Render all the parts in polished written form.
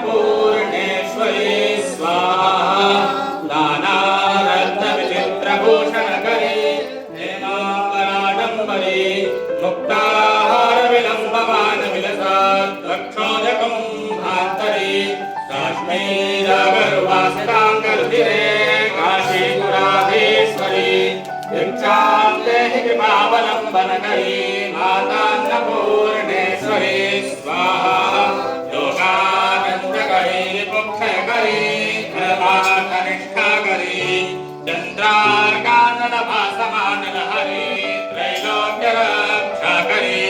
अन्नपूर्णेश्वरी स्वाहा नानारत्नविचित्रभूषणकरी हेमाम्बराडम्बरी मुक्ताहारविलम्बमानविलसाद्वक्षोजकं भान्तरी काश्मीरागरुवासिताङ्गरुधिरे काशीपुराधीश्वरी दीक्षां देहि कृपावलम्बनकरी मातान्नपूर्णेश्वरी स्वाहा योगानन्दकरी विमुक्षयकरी धर्मार्थनिष्ठाकरी चन्द्रार्काननभासमानलहरी त्रैलोक्यरक्षाकरी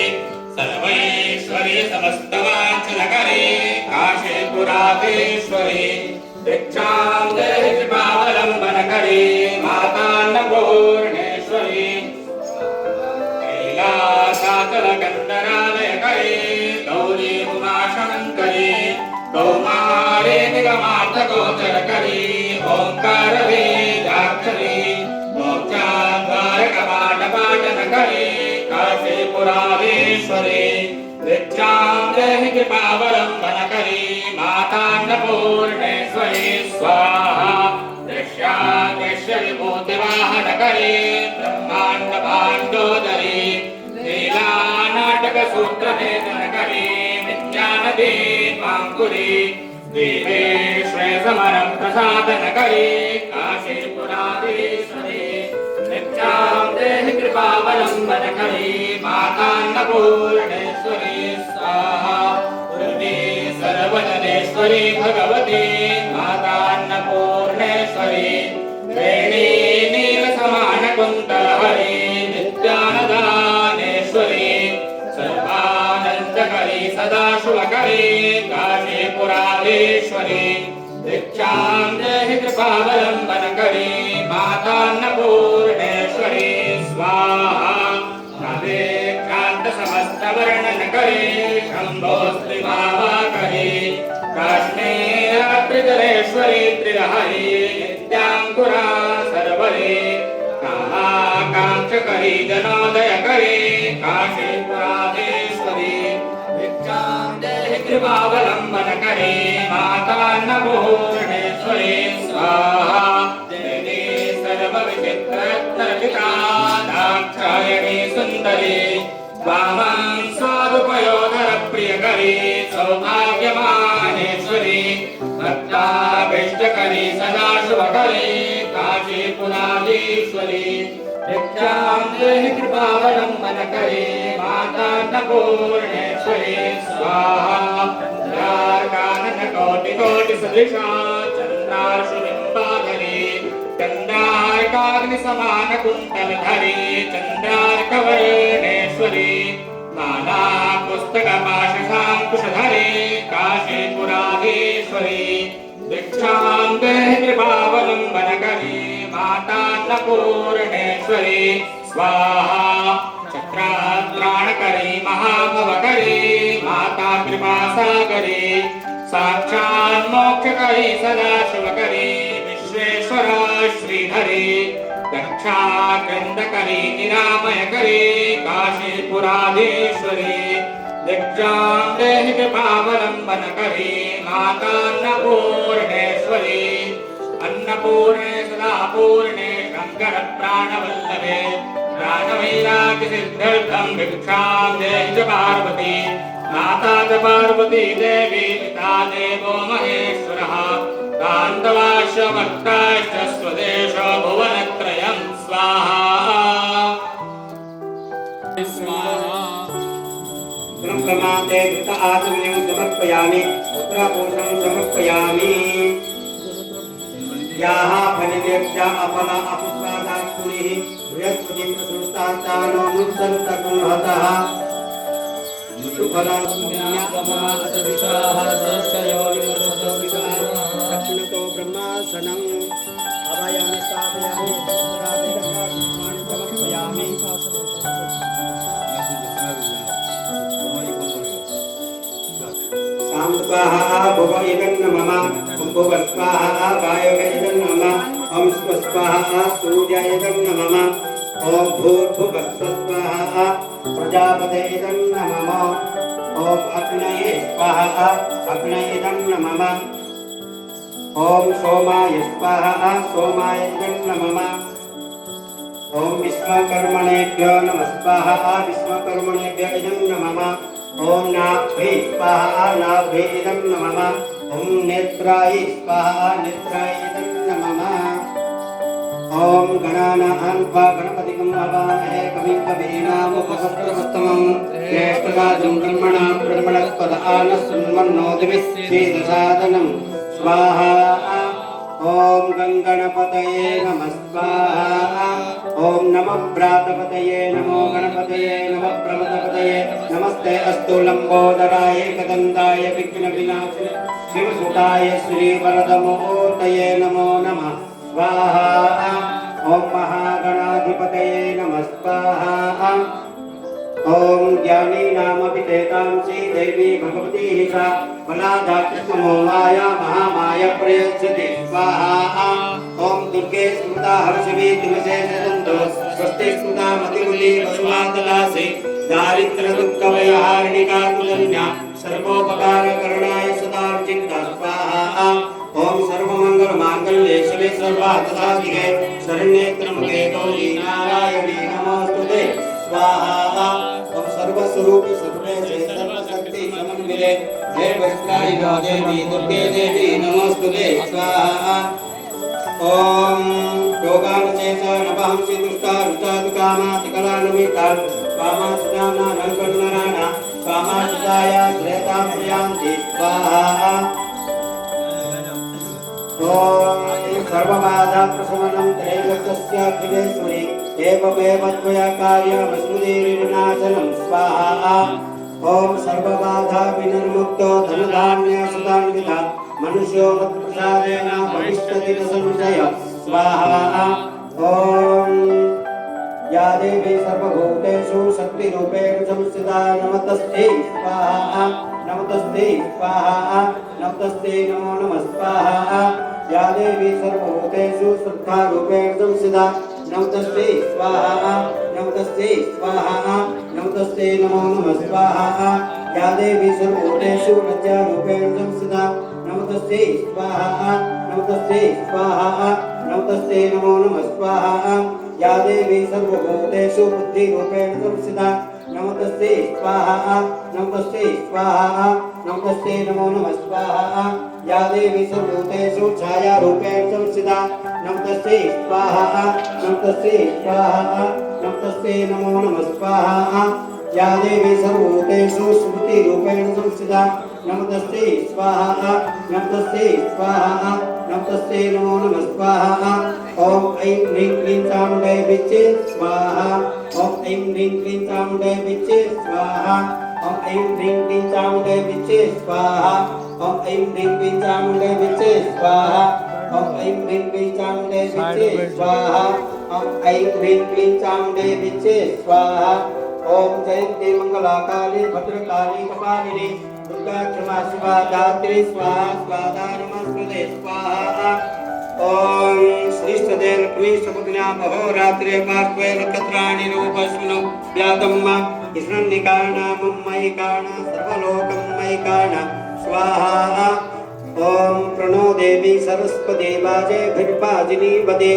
सर्वैश्वरी समस्तवाञ्छलकरी काशीपुराधीश्वरी दीक्षां देहि कृपावलम्बनकरी मातान्नपूर्णेश्वरी कैलासाचलकन्दरालयकरी गौरी उमाशङ्करी कौमारी निगमार्थगोचरकरी ओङ्कारवेदाक्षरी मोक्षाद्वारकपाटपाटनकरी काशीपुराधीश्वरी दीक्षां देहि कृपावलम्बनकरी मातान्नपूर्णेश्वरी स्वाहा दृश्यादृश्यविभूतिवाहनकरी ब्रह्माण्डभाण्डोदरी लीलानाटकसूत्रभेदनकरी विज्ञानदीपाङ्कुरी देवेश्वरसमरं प्रसादनकरी काशीपुराधीश्वरी दीक्षां देहि कृपावलम्बनकरी मातान्नपूर्णेश्वरी स्वाहा दुर्गे सर्वजनेश्वरी भगवती मातान्नपूर्णेश्वरी वेणी नीलसमानकुन्तलहरी नित्यानदानेश्वरी सर्वानन्दकरी सदाशिवकरी काशीपुराधीश्वरी दीक्षां देहि कृपावलम्बनकरी मातान्नपूर्णेश्वरी स्वाहा समस्तवर्णनकरी शम्भोस्त्रिभावाकरी काश्मीरत्रिजलेश्वरी त्रिलहरी नित्याङ्कुरा सर्वरी कामाकाङ्क्षकरी जनोदयकरी काशीपुराधीश्वरी दीक्षां देहि कृपावलम्बनकरी मातान्नपूर्णेश्वरी स्वाहा देवी सर्वविचित्ररत्नरचिता दाक्षायणी सुन्दरी वामं स्वादुपयोधरप्रियकरी सौभाग्यमानेश्वरी भक्ताभीष्टकरी सदाशिवकरी काशीपुराधीश्वरी दीक्षां देहि कृपावलम्बनकरी मातान्नपूर्णेश्वरी स्वाहा चन्द्रार्काननकोटिकोटिसदृशा चन्द्रार्शुबिम्बाधरी चन्द्रार्काग्निसमानकुन्तलधरी चन्द्रार्कवर्णेश्वरी नानापुस्तकपाशशाङ्कुशधरी काशीपुराधीश्वरी दीक्षां देहि कृपावलम्बनकरी मातान्नपूर्णेश्वरी स्वाहा चक्रात्राणकरी महाभवकरी माता कृपासागरी साक्षान्मोक्षकरी सदाशिवकरी विश्वेश्वरा श्रीधरी दक्षाकृन्दकरी निरामयकरी काशीपुराधीश्वरी दीक्षां देहि कृपावलम्बनकरी मातान्नपूर्णेश्वरी अन्नपूर्णे सदापूर्णे शङ्करप्राणवल्लभे ज्ञानवैराग्यसिद्ध्यर्थं भिक्षां देहि च पार्वती माता च पार्वती देवी पिता देवो महेश्वरः कान्तवाश्वभक्ताश्च स्वदेशो भुवनत्रयं स्वाहा ब्रह्ममाते घृत आचमनीं समर्पयामि उत्तरापोषं समर्पयामि याः फलिनेभ्या अपला अपुष्पादात्पुरिः बृहस्पति प्रसूताचानो मुत्सन्तकुंहतः दक्षिणतो ब्रह्मासनम् अभयामि स्थापयामि समर्पयामि साम स्वाहा भुव इदं मम भुव स्वाहा वायव इदं मम ओम स्वाहा सूर्य इदं मम ओम भूर्भुवः स्वाहा प्रजापते इदं मम ओम अग्नये स्वाहा अग्नयेदं नमः ओम सोमाय स्वाहा सोमाय इदं नमः ओम विश्वकर्मणेभ्यो नमः स्वाहा विश्वकर्मणेभ्यो इदं नमः ओम नाभ्ये स्वाहा नाभ्ये इदं नमः ओम नेत्राय स्वाहा नेत्राय इदं नमः ओम गणानां त्वा गणपतिं हवामहे कविं कवीनामुपसहस्रवस्तमं ज्येष्ठराजं ब्रह्मणां ब्रह्मणस्पदान शृण्वन्नोतिभिश्चेदसादनं स्वाहा ओम गंगणपतये नमः स्वाहा ओम नमः भ्रातपतये नमो गणपतये नमः प्रमदपतये नमस्ते अस्तु लंबोदराय एकदन्ताय विघ्नविनाशिने शिवसुताय श्रीवरदमूर्तये नमो नमः स्वाहा ओम महागणाधिपतये नमः स्वाहा ओम ज्ञानी नामपि तेतांसी देवी भगवती सा फलादा कृष्णमो माया महामाया प्रयच्छति स्वाहा ओम दुर्गे स्मृता हर्षवी दिवसे सदन्तो स्वस्ति स्मृता मतिमुली वसुवातलासे दारिद्र्य दुःख व्यहारिणिका तुलन्या सर्वोपकारकरणाय सदार्चिता स्वाहा ओम सर्वमंगल मांगल्ये शिवे सर्वार्थसाधिके शरण्ये त्र्यंबके गौरी नारायणी नमोस्तुते स्वाहा ओम सर्वस्वरूपी सर्वेशे सर्वशक्ति समन्विते जय वैष्णवी देवी दुर्गे देवी नमोस्तुते स्वाहा ओम योगानुशेष नवहंसि दुष्टारुचादुकामातिकलानुमिता कामासुदाना रंगन्नराणा कामासुदाया श्रेतां प्रियांति स्वाहा ओम सर्वबाधा प्रशमनं त्रैलोक्यस्याखिलेश्वरी एवमेव त्वया कार्यमस्मृतिर्विनाशनं स्वाहा ओम सर्वबाधा विनिर्मुक्तो धनधान्य सुधान्विता मनुष्यो मत्प्रसादेन भविष्यति न संशय स्वाहा ओम या देवी सर्वभूतेषु शक्तिरूपेण संस्थिता नमस्तस्यै स्वाहा नमस्तस्यै स्वाहा नमस्तस्यै नमो नमः स्वाहा या देवी सर्वभूतेषु श्रद्धारूपेण संस्थिता नमस्तस्यै स्वाहा नमस्तस्यै स्वाहा नमस्तस्यै नमो नमः स्वाहा या देवी सर्वभूतेषु लज्जारूपेण संस्थिता नमस्तस्यै स्वाहा नमस्तस्यै स्वाहा नमस्तस्यै नमो नमः स्वाहा या देवी सर्वभूतेषु बुद्धिरूपेण संस्थिता नमस्तस्यै स्वाहा नमस्तस्यै स्वाहा नमस्तस्यै नमो नमः स्वाहा या देवी सर्वभूतेषु छायारूपेण संस्थिता नमस्तस्यै स्वाहा नमस्तस्यै स्वाहा नमस्तस्यै नमो नमः स्वाहा या देवी सर्वभूतेषु स्मृतिरूपेण संस्थिता नमस्तस्यै स्वाहा नमस्तस्यै स्वाहा नमस्तस्यै नमो नमः स्वाहा ओम ऐं ह्रीं क्लीं चामुण्डै विच्चे स्वाहा ओम ऐं ह्रीं क्लीं चामुण्डै विच्चे स्वाहा ओम ऐं ह्रीं क्लीं चामुण्डै विच्चे स्वाहा ओम ऐं ह्रीं क्लीं चामुण्डै विच्चे स्वाहा ओम ऐं ह्रीं क्लीं चामुण्डै विच्चे स्वाहा ओम ऐं ह्रीं क्लीं चामुण्डै विच्चे स्वाहा ओम जयंती मंगला काली भद्रकाली कपालिनी दुर्गा क्षमा शिवा धात्री स्वाहा स्वाहा नमस्ते स्वाहा ओम श्री सदे लक्ष्मी सपत्न्या महोरात्रे पार्श्वे नक्षत्राणि रूपस्वनो व्यातम्मा कृष्णन्निकाणा मम्मयिकाणा सर्वलोकमयिकाणा स्वाहा ओम प्रणो देवी सरस्वती वाजेभिर्वाजिनी वदे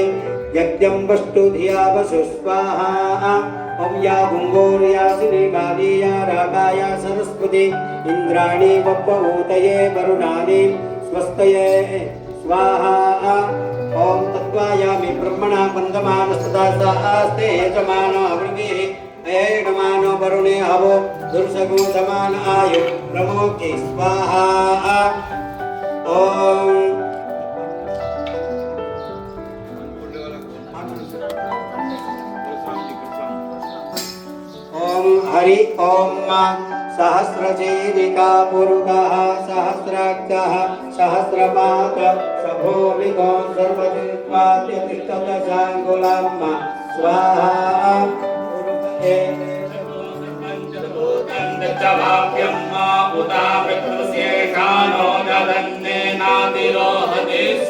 यज्ञं वस्तु धिया वसु स्वाहा ओम या भुंगोर्यासिनी गालिया रागाया सरस्वती इंद्राणी वप्पभूतये वरुणानि स्वस्तये स्वाहा ओम तत्त्वायामि ब्रह्मणा वन्दमानस्तदा सास्ते यजमानो अवृगिः एडमानो वरुणे हवो दुर्सगो समान आयु प्रमोक्ति स्वाहा ओम ओम हरि ओम सहस्रचेदिका पुरुषः सहस्राक्षः सहस्रपाद सभोमिको सर्वजित्वात्यतिष्ठदशाङ्गुलाम् स्वाहा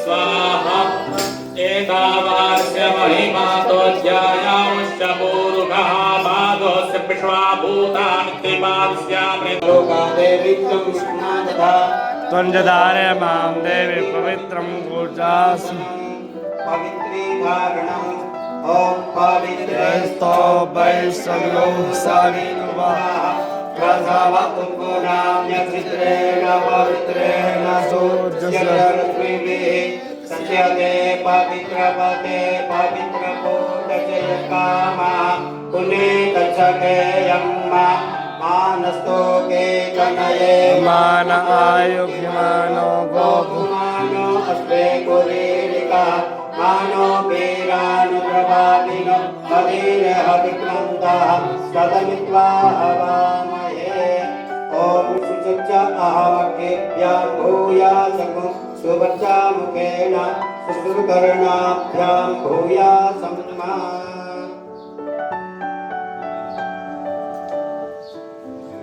स्वाहा एतावास्य महिमा तो ज्यायावश्य पूरुषः पादोस्य विश्वा भूतानि त्रिपादस्यामृत लोकादेवीत्वं विष्णुनाथदा त्वञ्जधारय मां देवी पवित्रं ऊर्जासि पवित्रीधारणम् ॐ पवित्रेस्तो वैष्णवो सावित्वाः प्रथम उत्पुनाम्यचित्रेण पवित्रेण सूर्यरश्मिभिः सच्यते पवित्रपते पवित्रपूतजयकामः पुणे गच्छते यम्मा मानस्तोके कनये मान आयुष्मानो गोपुमानो अस्मे कुरीरिका मानो वीरानुप्रभाविनो हरिरः विक्रन्दः सदमित्वा हवामहे ॐ सुचच्च अहमकेभ्यां भूयासकं सुवर्चामुखेन सुसुरकर्णाभ्यां भूयासं नमः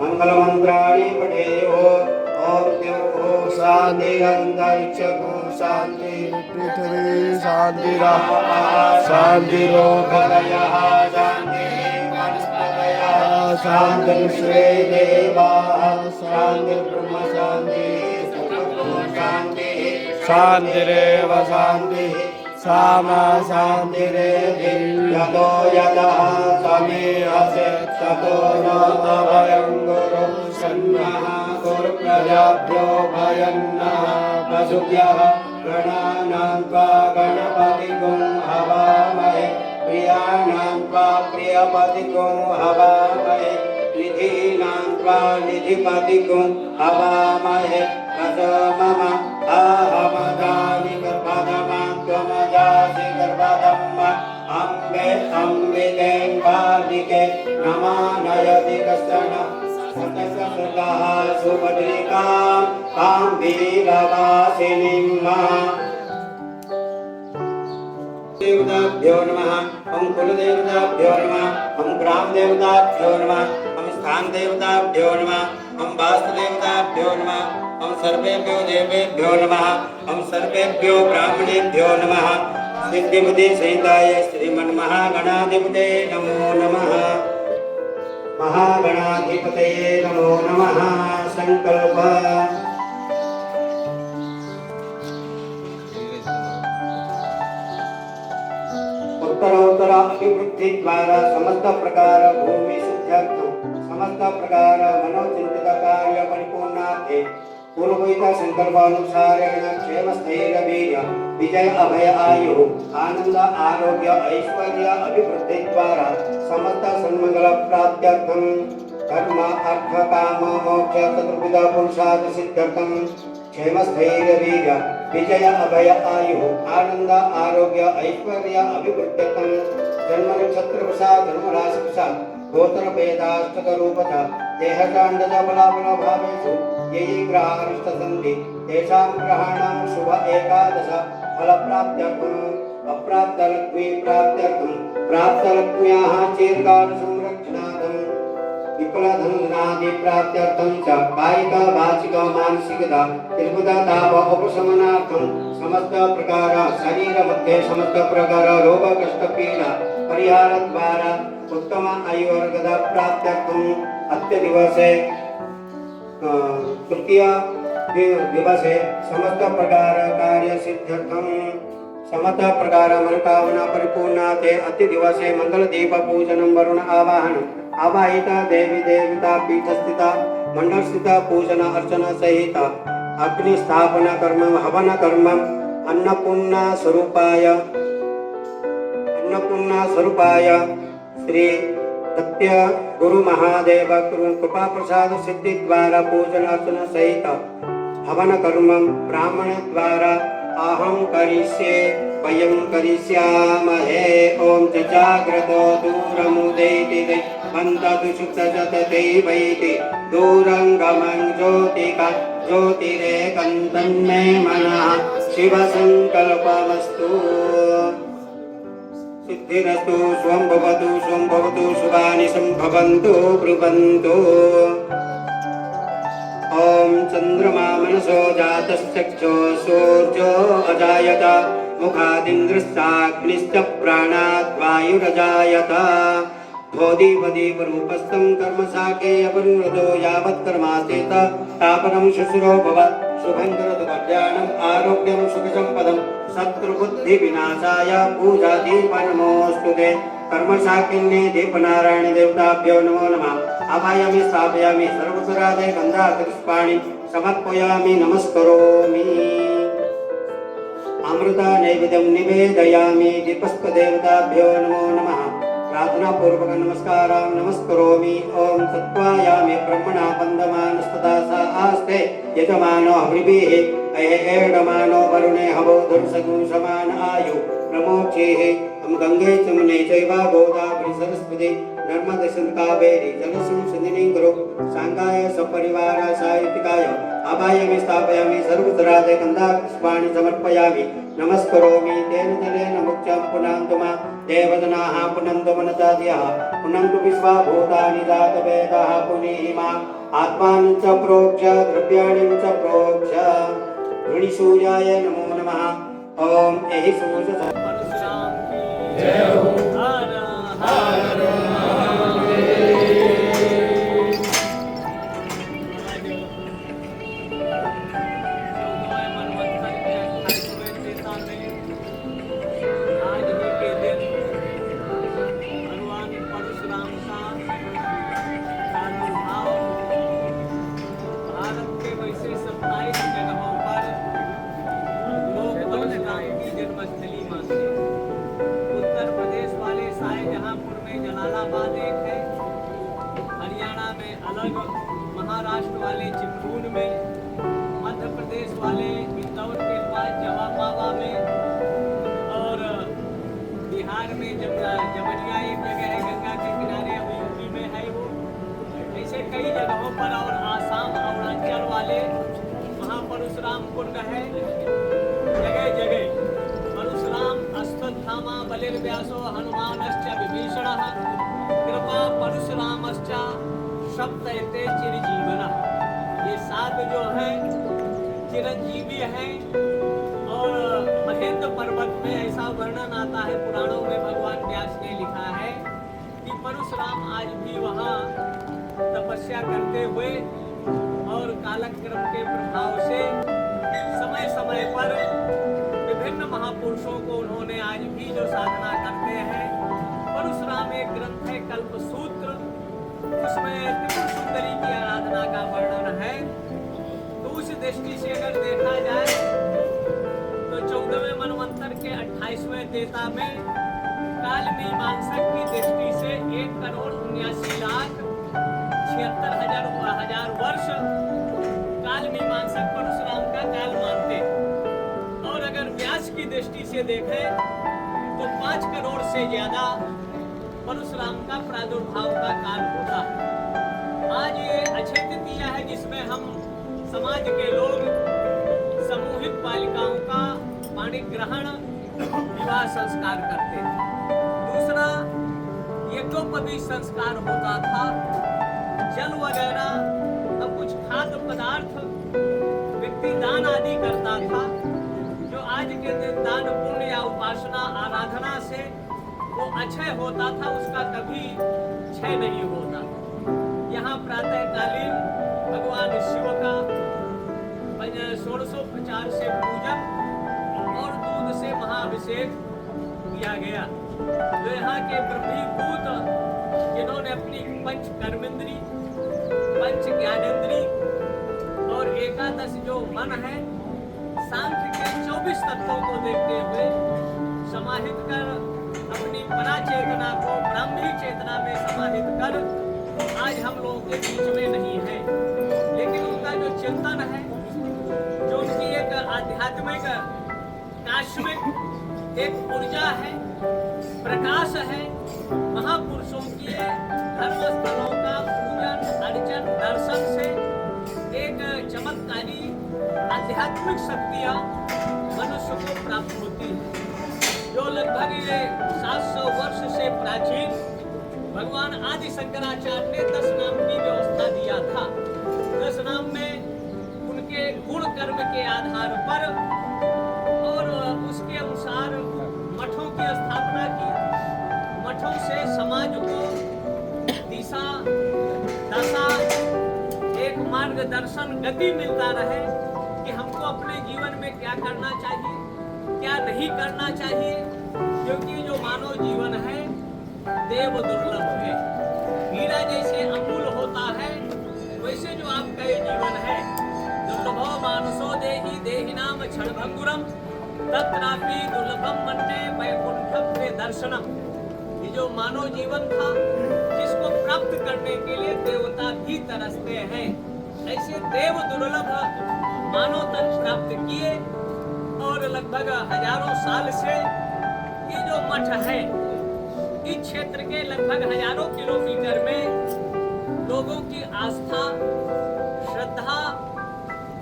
मंगलमंत्राणि पठेयो ओम देवो शान्तिरन्तरिक्षगो शान्ति पृथिवी शान्तिरः शान्तिरोगदयः शान्ति वनस्पतयः शान्तिर्विश्वे देवाः शान्तिर्ब्रह्म शान्ति शान्ति शान्तिरेव शान्तिः सामा शान्तिरेधि यतो यतः समीहसे ततो न अभयं गुरु सन्नः गुरुप्रजाभ्यो भयं नः पशुभ्यः गणानां त्वा गणपतिगुं हवामहे प्रियाणां त्वा प्रियपतिगुं हवामहे निधीनां त्वा निधिपतिगुं हवामहे मम अहमदानि गर्भधमा त्वमजासि गर्भधम्म अम्बे अम्बिकें बालिके नमानयति कश्चन सतससुतः सुभद्रिकां तां वीरवासिनीं देवताभ्यो नमः ओम कुलदेवताभ्यो नमः ओम ग्रामदेवताभ्यो नमः ओम स्थानदेवताभ्यो नमः ओम वास्तुदेवताभ्यो नमः ओम सर्वेभ्यो देवेभ्यो नमः ओम सर्वेभ्यो ब्राह्मणेभ्यो नमः सिद्धिबुद्धि सहिताय श्रीमन्महागणाधिपते नमो नमः महागणाधिपतये नमो नमः संकल्प उत्तरोत्तर अभिवृद्धि द्वारा समस्त प्रकार भूमि शुद्ध्यर्थम समस्त प्रकार मनोचिंतित कार्य परिपूर्णार्थे पूर्वोक्त संकल्पानुसारेण क्षेम स्थैर्य वीर्य विजय अभय आयु आनंद आरोग्य ऐश्वर्य अभिवृद्धि द्वारा समस्त सन्मंगल प्राप्त्यर्थम धर्म अर्थ काम मोक्ष चतुर्विध पुरुषार्थ सिद्ध्यर्थम क्षेम स्थैर्य वीर्य विजय अभय आयु आनंद आरोग्य ऐश्वर्य अभिवृद्ध्यर्थम जन्म नक्षत्र प्रसाद धर्म राशि प्रसाद गोत्र वेदाष्टक रूपता देहकांडज बलाबल भावेषु ये ग्रहारिष्ट सन्ति तेषां ग्रहाणां शुभ एकादश फल प्राप्त्यर्थम अप्राप्त लक्ष्मी प्राप्त्यर्थम प्राप्त लक्ष्म्याः चीर्काल संरक्षणार्थम विपुल धनादि प्राप्त्यर्थम च कायिक वाचिक मानसिकता त्रिभुत ताप उपशमनार्थम समस्त प्रकार शरीर मध्ये समस्त प्रकार रोग कष्ट पीड़ा परिहार द्वारा उत्तम आयुर्वेद प्राप्त्यर्थम अद्य दिवसे तृतीय दिवसे समस्त प्रकार कार्य सिद्ध्यर्थम समस्त प्रकार मनोकामना परिपूर्णाते अति दिवसे मंगल दीप पूजनम वरुण आवाहनम आवाहित देवी देवता पीठ स्थित मंडल स्थित पूजन अर्चना सहित अग्नि स्थापना कर्म हवन कर्म अन्नपूर्णा स्वरूपाय श्री सत्य गुरु महादेव कृपा प्रसाद सिद्धि द्वारा पूजन अर्चना सहित हवन कर्म ब्राह्मण द्वारा अहं करिष्ये वयं करिष्यामहे ओम जाग्रतो दूरमुदैति बन्धतु सुप्तजतते वैति दूरङ्गमं ज्योतिका ज्योतिरेकं तन्मे मनः शिवसङ्कल्पमस्तु सिद्धिरस्तु स्वं भवतु शुभानि सम्भवन्तु ब्रुवन्तु ओम चंद्रमा मनसो जातश्चक्षो सूर्यो अजायत मुखादिन्द्रश्चाग्निश्च प्राणात् वायुरजायत धोदीपदीपरूपस्थं कर्मसाके अपनुरतो यावत् कर्मासेत तापनं शुश्रो भवत् शुभं करोतु कल्याणम् आरोग्यं सुखसम्पदं शत्रुबुद्धिविनाशाय पूजादीपनमोऽस्तु ते कर्मसाकिन्ये दीपनारायण देवताभ्यो नमो नमः आवाहयामि स्थापयामि सर्वसुरादे गन्धापुष्पाणि समर्पयामि नमस्करोमि अमृता नैवेद्यं निवेदयामि दीपस्तदेवताभ्यो नमो नमः प्रार्थना पूर्वक नमस्कारां नमस्करोमि ओम तत्वायामि ब्रह्मणा वन्दमानस्तदा सा आस्ते यजमानो हविभिः एडमानो वरुणे हवो धर्षगुं समान आयु प्रमोक्षेः हम गंगे चमुने चैव गोदावरी सरस्वती नर्मदे सिंधु कावेरी जलस्मिन् सन्निधिं कुरु सांगाय सपरिवार साहित्यकाय आवाहयामि स्थापयामि सर्वतरादे गन्धापुष्पाणि समर्पयामि नमस्करोमि तेन जलेन मुख्यं पुनन्तु मा देवजनाः पुनन्तु मनसाद्यः पुनन्तु विश्वा भूतानि जातवेदाः पुनीहिमा आत्मानं च प्रोक्ष्य द्रव्याणि च प्रोक्ष्य ऋणिसूर्याय नमो नमः ओम एहि सूर्य परशुराम की जय हो। हर हर जलालाबाद एक है, हरियाणा में अलग, महाराष्ट्र वाले चिपकून में, मध्य प्रदेश वाले इंदौर के पास जवाबाबा में और बिहार में जमरिया एक जगह है गंगा के किनारे, अभी यूपी में है वो। ऐसे कई जगहों पर और आसाम अरुणाचल वाले महापरशुराम कुंड है जगह जगह। परशुराम अश्वत्थामा बलिर्व्यासो हनुमानश्च विभीषणः कृपा परशुरामश्च सप्तैते चिरजीवनः। ये 7 जो हैं चिरंजीवी हैं। और महेंद्र पर्वत में ऐसा वर्णन आता है पुराणों में, भगवान व्यास ने लिखा है कि परशुराम आज भी वहाँ तपस्या करते हुए और कालक्रम के प्रभाव से समय समय पर विभिन्न महापुरुषों को उन्होंने आज भी जो साधना करते हैं। परशुराम एक ग्रंथ है कल्पसूत्र, उसमें त्रिपुर सुंदरी की आराधना का वर्णन है। तो उस दृष्टि से अगर देखा जाए तो 14वें मनवंतर के 28वें देता में काल मीमांसक की दृष्टि से 1,79,76,000 वर्ष काल मीमांसक परशुराम का काल मानते। और अगर व्यास की दृष्टि से देखें तो 5 करोड़ से ज्यादा परशुराम का प्रादुर्भाव का काल होता है। आज ये अक्षय तृतीया है जिसमें हम समाज के लोग समूहित बालिकाओं का पाणी ग्रहण विवाह संस्कार करते हैं। दूसरा यज्ञोपवीत संस्कार होता था, जल वगैरह और कुछ खाद्य पदार्थ व्यक्ति दान आदि करता था, जो आज के दिन दान पुण्य या उपासना आराधना से वो अक्षय होता था, उसका कभी क्षय नहीं होता। यहाँ प्रातःकालीन भगवान शिव का 1650 से पूजन और दूध से महाअभिषेक किया गया। तो यहाँ के ब्रह्मीभूत जिन्होंने अपनी पंच कर्मेंद्री, पंच ज्ञानेंद्री और 11 जो मन है, सांख्य के 24 तत्वों को देखते हुए समाहित कर अपनी परा चेतना को ब्राह्मी चेतना में समाहित कर आज हम लोगों के बीच में नहीं है। लेकिन उनका जो चिंतन है, जो उनकी एक आध्यात्मिक काश्मिक एक ऊर्जा है, प्रकाश है, महापुरुषों की धर्म स्थलों का पूजन अर्चन दर्शन से एक चमत्कारी आध्यात्मिक शक्तियाँ मनुष्य को प्राप्त होती है। जो लगभग 700 वर्ष से प्राचीन भगवान आदि शंकराचार्य ने 10 नाम की व्यवस्था दिया था। 10 नाम में उनके गुण कर्म के आधार पर और उसके अनुसार मठों की स्थापना की। मठों से समाज को मार्गदर्शन गति मिलता रहे कि हमको अपने जीवन में क्या करना चाहिए, क्या नहीं करना चाहिए, क्योंकि जो मानव जीवन है देव दुर्लभ है। हीरा जैसे अमूल होता है, वैसे जो आपका ये जीवन है दुर्लभो मानसो देहि देहिनाम क्षणभंगुरम तत्रापि दुर्लभम मन्ये वैकुंठम में दर्शनम। ये जो मानव जीवन था, जिसको प्राप्त करने के लिए देवता भी तरसते हैं, ऐसे देव दुर्लभ मानव तन प्राप्त किए। और लगभग हजारों साल से ये जो मठ है, इस क्षेत्र के लगभग हजारों किलोमीटर में लोगों की आस्था, श्रद्धा,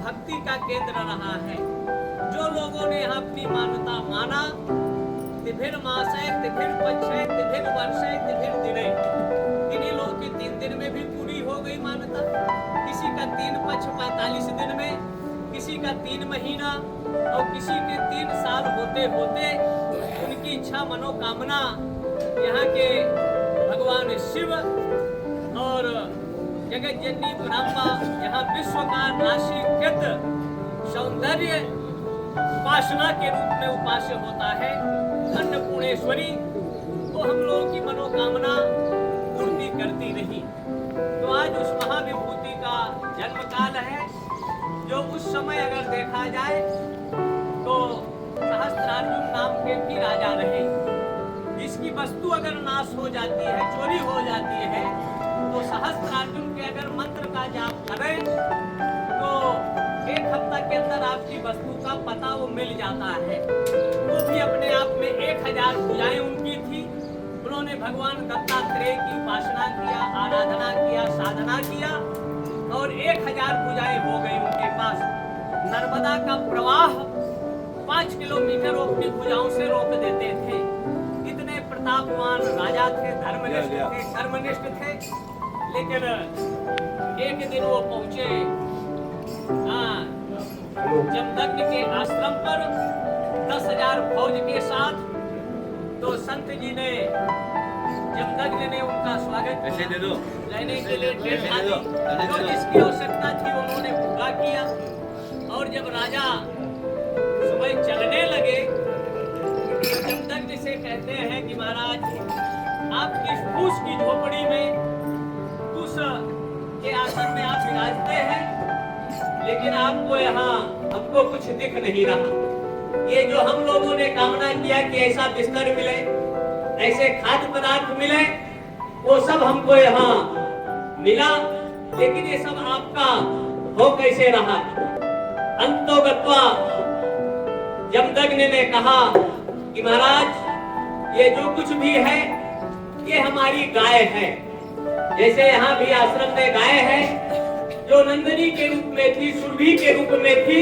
भक्ति का केंद्र रहा है। जो लोगों ने यहाँ अपनी मान्यता माना, तिभिर मासे, तिभिर पक्षे, तिभिर वर्षे, तिभिर दिने, इन्हीं लोगों की 3 दिन में भी पूरी हो गई मान्यता। किसी का 3 पक्ष 45 दिन में, किसी का 3 महीना और किसी के 3 साल होते होते उनकी इच्छा मनोकामना यहाँ के भगवान शिव और जगत जननी ब्रह्मा, यहाँ विश्व का नाशीकृत सौंदर्य उपासना के रूप में उपास्य होता है अन्नपूर्णेश्वरी, वो हम लोगों की मनोकामना पूर्ति करती रही। तो आज उस महाविभूति का जन्म काल है, जो उस समय अगर देखा जाए तो सहस्त्रार्जुन नाम के भी राजा रहे, जिसकी वस्तु अगर नाश हो जाती है, चोरी हो जाती है, तो सहस्त्रार्जुन के अगर मंत्र का जाप करें तो 1 हफ्ता के अंदर आपकी वस्तु का पता वो मिल जाता है। वो भी अपने आप में 1000 पूजाएं उनकी थी। उन्होंने भगवान दत्तात्रेय की उपासना किया, आराधना किया, साधना किया और 1000 पूजाएं हो गई उनके पास। नर्मदा का प्रवाह 5 किलोमीटर वो अपनी भुजाओं से रोक देते थे। इतने प्रतापवान राजा थे, धर्मनिष्ठ थे, कर्मनिष्ठ थे। लेकिन एक दिन वो पहुंचे जमदग्नि के आश्रम पर 10,000 फौज के साथ। तो संत जी ने, जमदग्नि ने उनका स्वागत किया, रहने के लिए टेंट डाली, जो जिसकी आवश्यकता थी उन्होंने पूरा किया। और जब राजा सुबह चलने लगे, जमदग्नि से कहते हैं कि महाराज, आप इस फूस की झोपड़ी में, फूस के आसन में आप विराजते हैं, लेकिन आपको यहाँ हमको कुछ दिख नहीं रहा। ये जो हम लोगों ने कामना किया कि ऐसा बिस्तर मिले, ऐसे खाद्य पदार्थ मिले, वो सब हमको यहाँ मिला, लेकिन ये सब आपका हो कैसे रहा। अंतो गत्वा जमदग्नि ने कहा कि महाराज, ये जो कुछ भी है ये हमारी गाय है। जैसे यहाँ भी आश्रम में गाय है, जो नंदिनी के रूप में थी, सुरभि के रूप में थी,